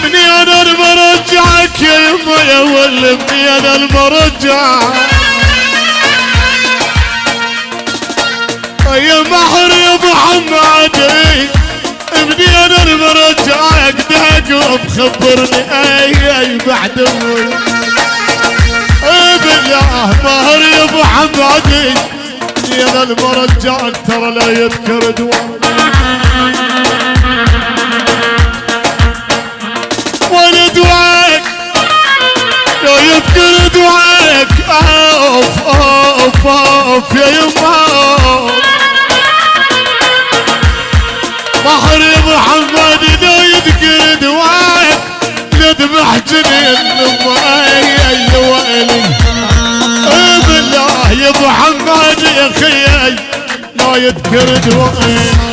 ابني انا المرجعك يا يما يا ولد ابني انا المرجع يا بحر يا ابو حمادي ابني انا المرجعك داق خبرني اي بعد بالله مهر يا ابو حمادي انا المرجعك ترى لا يذكر دوام ولا دعاك لا يذكر دعاك اوف اوف اوف يا يما بحر يا محمد لا يذكر دعاك يذبح جنين يا ويلي بالله يا محمد يا خيي لا يذكر دعاك